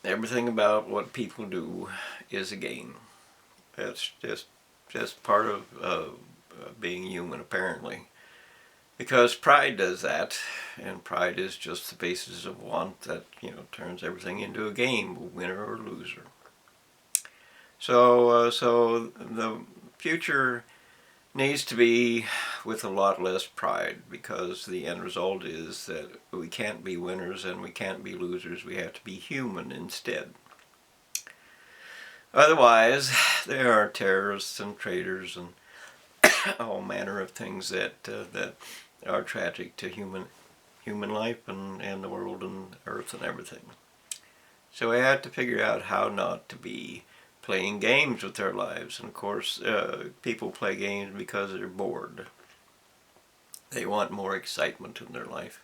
everything about what people do is a game. That's just part of being human, apparently. Because pride does that, and pride is just the basis of want that turns everything into a game, winner or loser. So the future needs to be with a lot less pride, because the end result is that we can't be winners and we can't be losers. We have to be human instead. Otherwise, there are terrorists and traitors and all manner of things that are tragic to human life and the world and earth and everything. So we have to figure out how not to be playing games with their lives. And of course, people play games because they're bored. They want more excitement in their life.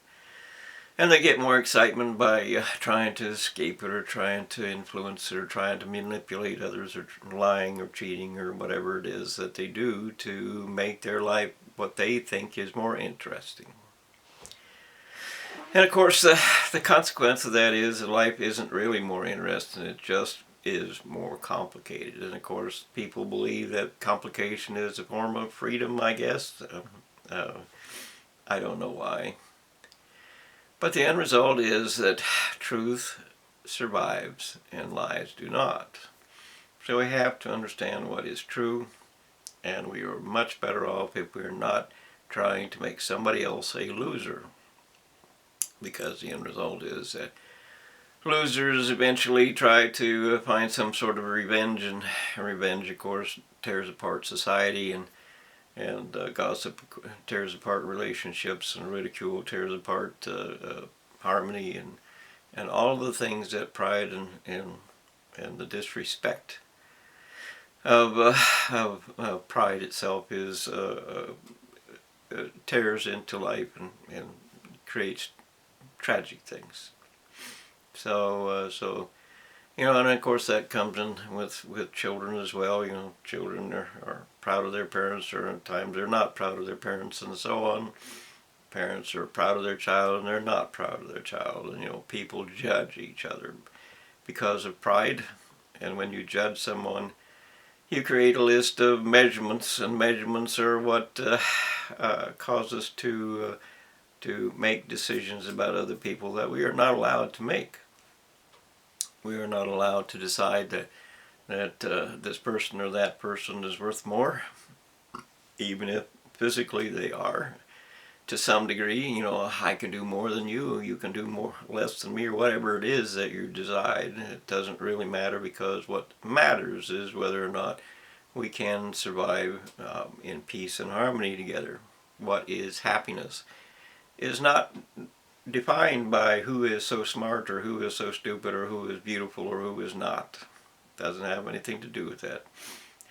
And they get more excitement by trying to escape it, or trying to influence it, or trying to manipulate others, or lying or cheating, or whatever it is that they do to make their life what they think is more interesting. And of course, the consequence of that is that life isn't really more interesting. It just is more complicated. And of course, people believe that complication is a form of freedom, I guess. I don't know why. But the end result is that truth survives and lies do not. So we have to understand what is true, and we are much better off if we're not trying to make somebody else a loser. Because the end result is that losers eventually try to find some sort of revenge, and revenge, of course, tears apart society, and gossip tears apart relationships, and ridicule tears apart harmony, and all the things that pride and the disrespect of pride itself is tears into life and creates tragic things. So and of course that comes in with children as well. Children are proud of their parents, or at times they're not proud of their parents, and so on. Parents are proud of their child, and they're not proud of their child. And people judge each other because of pride. And when you judge someone, you create a list of measurements, and measurements are what cause us to make decisions about other people that we are not allowed to make. We are not allowed to decide that this person or that person is worth more, even if physically they are. To some degree, I can do more than you, you can do more less than me, or whatever it is that you decide. It doesn't really matter, because what matters is whether or not we can survive in peace and harmony together. What is happiness is not defined by who is so smart, or who is so stupid, or who is beautiful, or who is not. It doesn't have anything to do with that.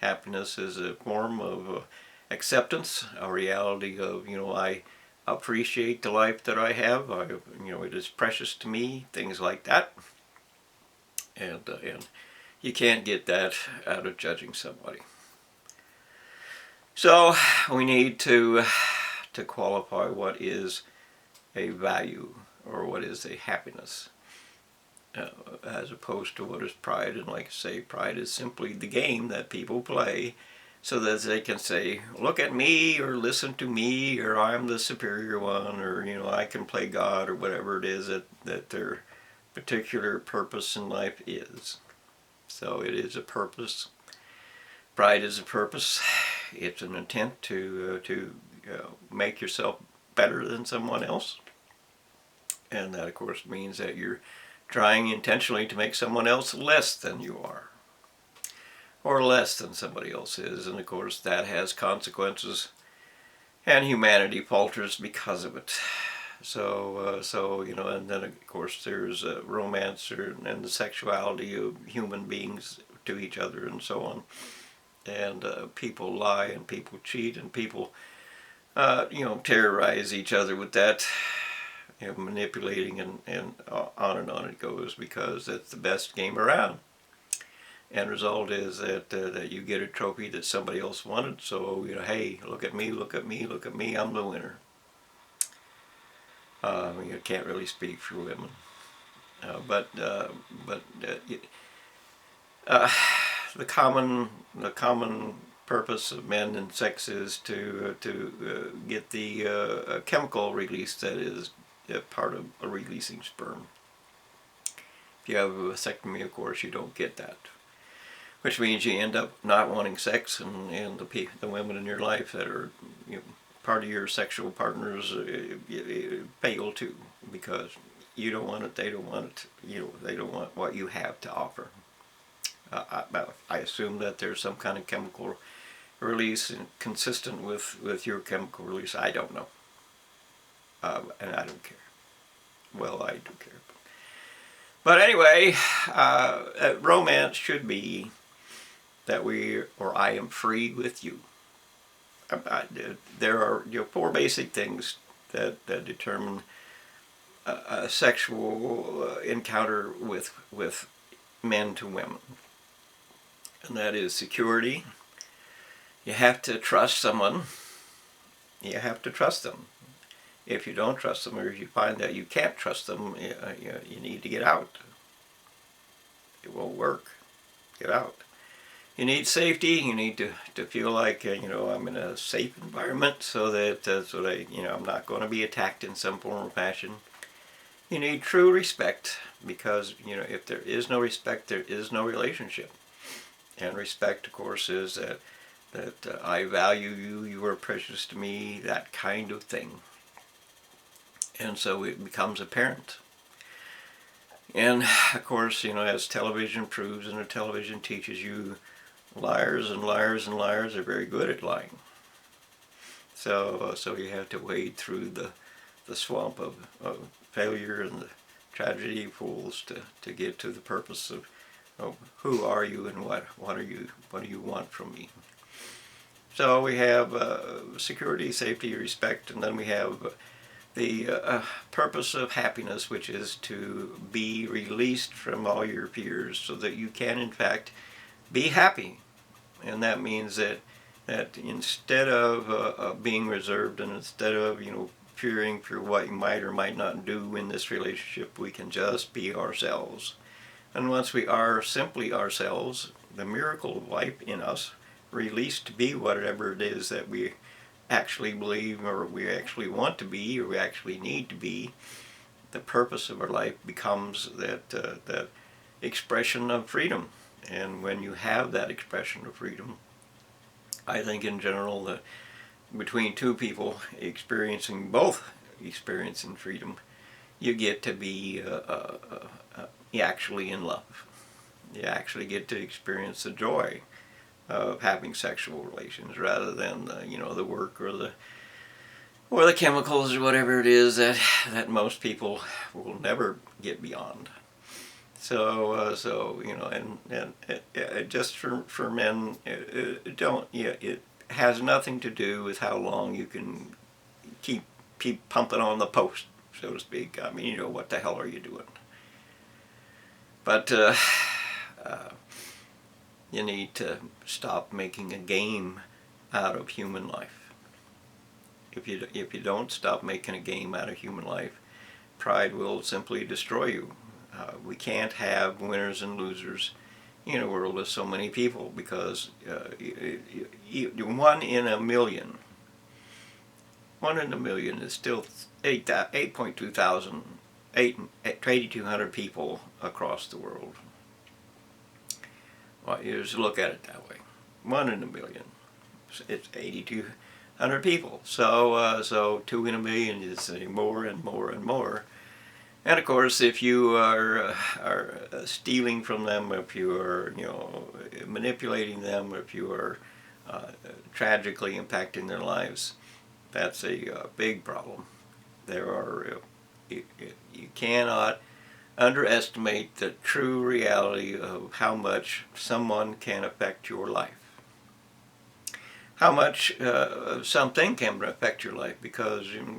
Happiness is a form of acceptance, a reality of, I appreciate the life that I have. It is precious to me, things like that. And you can't get that out of judging somebody. So we need to qualify what is a value, or what is a happiness, as opposed to what is pride. And like I say, pride is simply the game that people play so that they can say, look at me, or listen to me, or I'm the superior one, or I can play God, or whatever it is that their particular purpose in life is. So it is a purpose. Pride is a purpose. It's an intent to make yourself better than someone else. And that, of course, means that you're trying intentionally to make someone else less than you are, or less than somebody else is. And of course that has consequences, and humanity falters because of it. So and then of course there's romance, and the sexuality of human beings to each other, and so on. And people lie, and people cheat, and people terrorize each other with that, manipulating, and on it goes, because it's the best game around. End result is that you get a trophy that somebody else wanted. So hey, look at me, look at me, look at me, I'm the winner. You can't really speak for women. Uh, the common purpose of men and sex is to get the chemical release that is part of a releasing sperm. If you have a vasectomy, of course, you don't get that, which means you end up not wanting sex, and the women in your life that are, part of your sexual partners fail too, because you don't want it, they don't want it, they don't want what you have to offer. I assume that there's some kind of chemical release consistent with your chemical release. I don't know, and I don't care. Well, I do care. But anyway, romance should be that I am free with you. There are 4 basic things that determine a sexual encounter with men to women, and that is security. You have to trust someone. You have to trust them. If you don't trust them, or if you find that you can't trust them, you need to get out. It won't work. Get out. You need safety. You need to feel like I'm in a safe environment, so that I'm not going to be attacked in some form or fashion. You need true respect, because if there is no respect, there is no relationship. And respect, of course, is that I value you. You are precious to me. That kind of thing. And so it becomes apparent. And of course, as television proves and the television teaches you, liars and liars and liars are very good at lying. So you have to wade through the swamp of failure and the tragedy of fools to get to the purpose of who are you and what do you want from me. So we have security, safety, respect, and then we have the purpose of happiness, which is to be released from all your fears so that you can in fact be happy. And that means that instead of being reserved, and instead of fearing for what you might or might not do in this relationship, we can just be ourselves. And once we are simply ourselves, the miracle of life in us, released to be whatever it is that we actually believe, or we actually want to be, or we actually need to be, the purpose of our life becomes that expression of freedom. And when you have that expression of freedom, I think in general that between 2 people both experiencing freedom, you get to be actually in love. You actually get to experience the joy of having sexual relations, rather than the work or the chemicals or whatever it is that most people will never get beyond. So just for men, it has nothing to do with how long you can keep pumping on the post, so to speak. I mean, what the hell are you doing? But you need to stop making a game out of human life. If you don't stop making a game out of human life, pride will simply destroy you. We can't have winners and losers in a world of so many people, because 1 in a million. 1 in a million is still 8,200 people across the world. Well, you just look at it that way. 1 in a million. It's 8,200 people. So 2 in a million is more and more and more. And of course, if you are stealing from them, if you are manipulating them, if you are tragically impacting their lives, that's a big problem. You cannot underestimate the true reality of how much someone can affect your life. How much something can affect your life, because in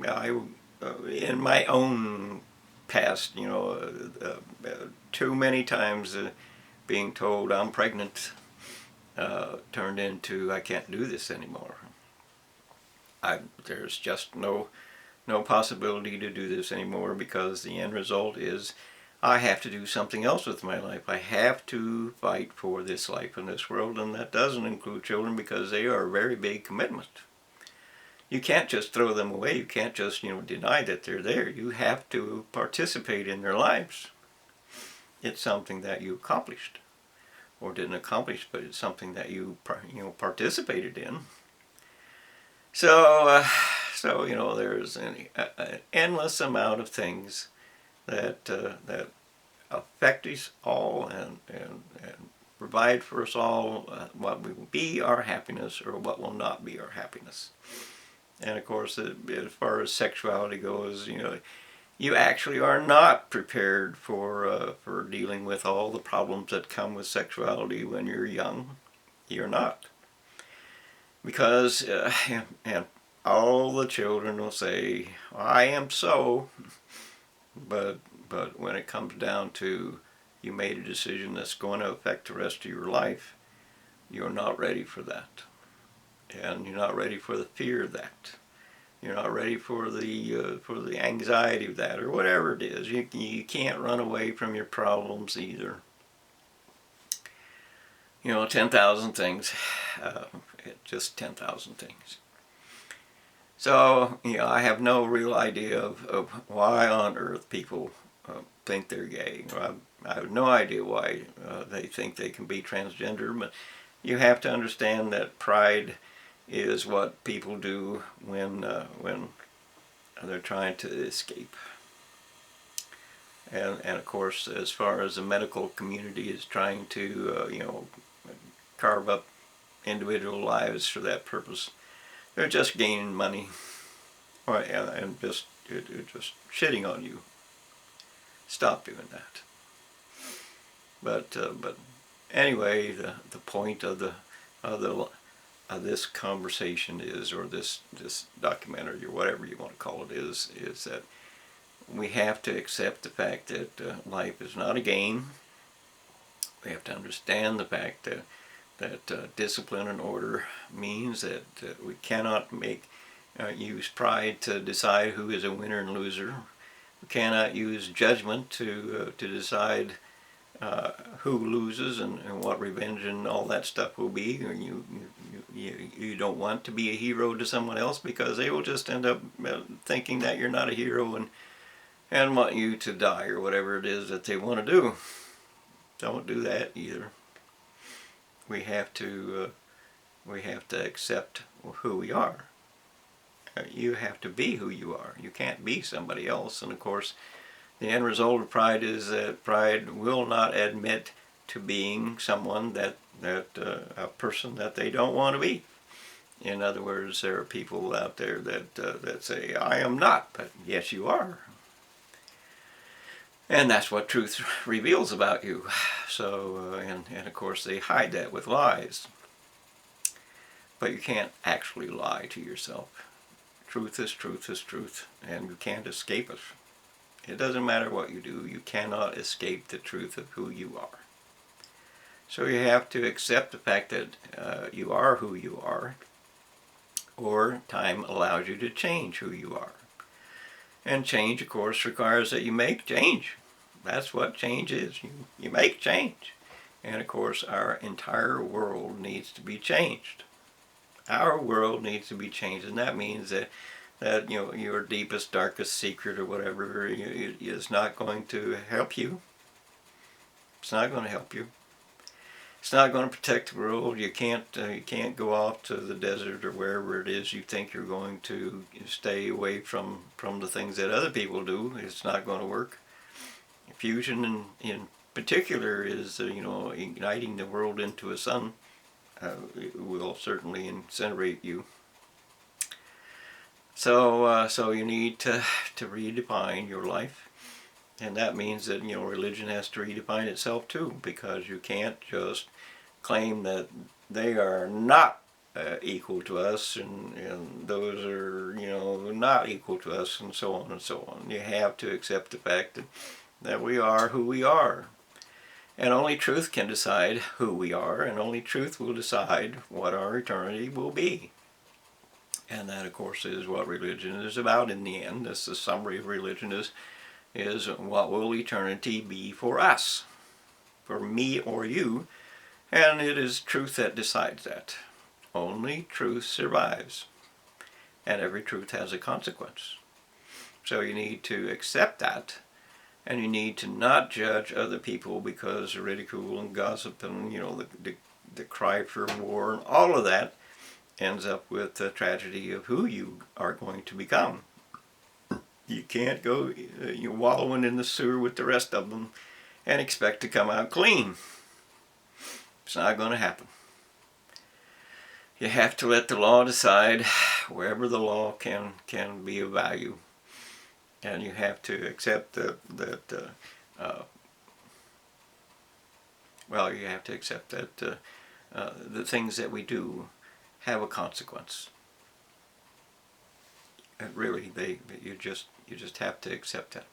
my own past, too many times being told I'm pregnant turned into I can't do this anymore. There's just no possibility to do this anymore, because the end result is I have to do something else with my life. I have to fight for this life in this world, and that doesn't include children because they are a very big commitment. You can't just throw them away. You can't just, deny that they're there. You have to participate in their lives. It's something that you accomplished, or didn't accomplish, but it's something that you participated in. So, there's an endless amount of things that affect us all and provide for us all what will be our happiness or what will not be our happiness. And of course, as far as sexuality goes, you actually are not prepared for dealing with all the problems that come with sexuality when you're young. You're not. Because, and all the children will say, I am so, but when it comes down to you made a decision that's going to affect the rest of your life, you're not ready for that. And you're not ready for the fear of that. You're not ready for the anxiety of that, or whatever it is. You can't run away from your problems either. 10,000 things. Just 10,000 things. So, I have no real idea of why on earth people think they're gay. I have no idea why they think they can be transgender, but you have to understand that pride is what people do when they're trying to escape. And of course, as far as the medical community is trying to carve up individual lives for that purpose, they're just gaining money, and just shitting on you. Stop doing that. But anyway, the point of this conversation is, or this documentary, or whatever you want to call it, is that we have to accept the fact that life is not a game. We have to understand the fact that discipline and order means that we cannot use pride to decide who is a winner and loser. We cannot use judgment to decide who loses and what revenge and all that stuff will be. Or you don't want to be a hero to someone else, because they will just end up thinking that you're not a hero and want you to die, or whatever it is that they want to do. Don't do that either. We have to accept who we are. You have to be who you are. You can't be somebody else. And of course, the end result of pride is that pride will not admit to being someone that a person that they don't want to be. In other words, there are people out there that say, I am not, but yes you are. And that's what truth reveals about you. So, and of course they hide that with lies. But you can't actually lie to yourself. Truth is truth is truth, and you can't escape it. It doesn't matter what you do, you cannot escape the truth of who you are. So you have to accept the fact that you are who you are, or time allows you to change who you are. And change, of course, requires that you make change. That's what change is. You make change. And of course, our entire world needs to be changed. Our world needs to be changed, and that means that your deepest, darkest secret or whatever is not going to help you. It's not going to help you. It's not going to protect the world. You can't go off to the desert or wherever it is you think you're going to stay away from the things that other people do. It's not going to work. Fusion in particular is igniting the world into a sun. It will certainly incinerate you. So you need to redefine your life, and that means that religion has to redefine itself too, because you can't just claim that they are not equal to us, and those are not equal to us, and so on and so on. You have to accept the fact that we are who we are. And only truth can decide who we are, and only truth will decide what our eternity will be. And that, of course, is what religion is about in the end. That's the summary of religion, is is what will eternity be for us, for me or you, and it is truth that decides that. Only truth survives, and every truth has a consequence. So you need to accept that, and you need to not judge other people because ridicule and gossip and, you know, the cry for war and all of that ends up with the tragedy of who you are going to become. You can't go you wallowing in the sewer with the rest of them and expect to come out clean. It's not going to happen. You have to let the law decide wherever the law can be of value, and you have to accept that well, you have to accept that the things that we do have a consequence. And really, you just have to accept that.